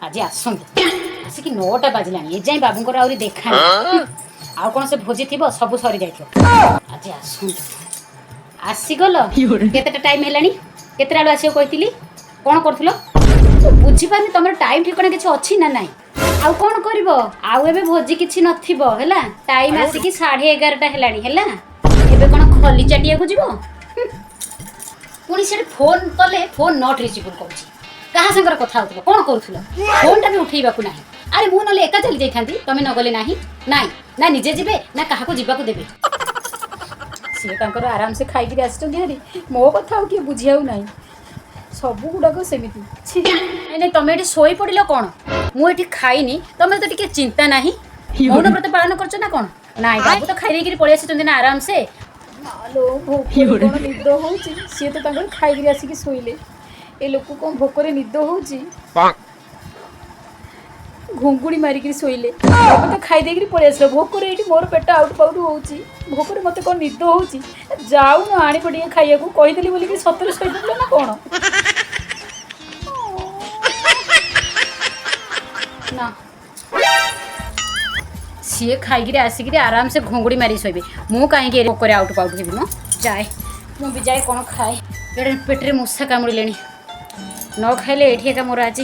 आज आसतु आसिक 9टा बाजिलानी ए जाए बाबूंकर आहरी देखा आउ कौन से भोजी थी सब सरी जाइए आज आसतु आसीगल केतेटा टाइम है केते आलु आसो कही कौन कर बुझीपारे तुम टाइम ठिकाना किसी अच्छी ना नाई आउ कौन कर भोजी किसी नथिबो टाइम आसिक 11:30 है कौन खली चाटिया को जीव पुणी से फोन कले फोन नॉट रिचेबल कर क्या सागर कथा हो कौन कर फोन टा भी उठेबाकू ना अरे मु ना एका चली जाती तुम न गले ना ना निजे जीवे ना क्या जीवाक देवे सी आराम से खाई आसी मो कथा किए बुझिया ना सब गुड़ाक सेमती नहीं तुम ये शोई पड़ कौन मुझे खाईनी तुम तो टे चिंता ना मौन व्रत पालन कर ना कौन ना बाबू तो खाई पलि आसी ना आराम से निद हो सी तो खाई आसिक शोले ए लोक कौन भोकर निद हो घुंगुड़ी मारिक शोले बाबू तो खाई पलि आस भोकर ये मोर पेट आउट पाउट हो भोकर मत कौन निद हो जाऊन आनी पड़े खाइया कहीदेली बोलिक सतरे शोई पड़ल ना कौन ना सी खाई आसिक आराम से घुंगुड़ी मारी शोबे मु कहीं भोकर आउट पाउट हेबी मो जाए मुझे जाए कौन खाए पेटे मूषा कामुड़े न खाइले ये मोर आज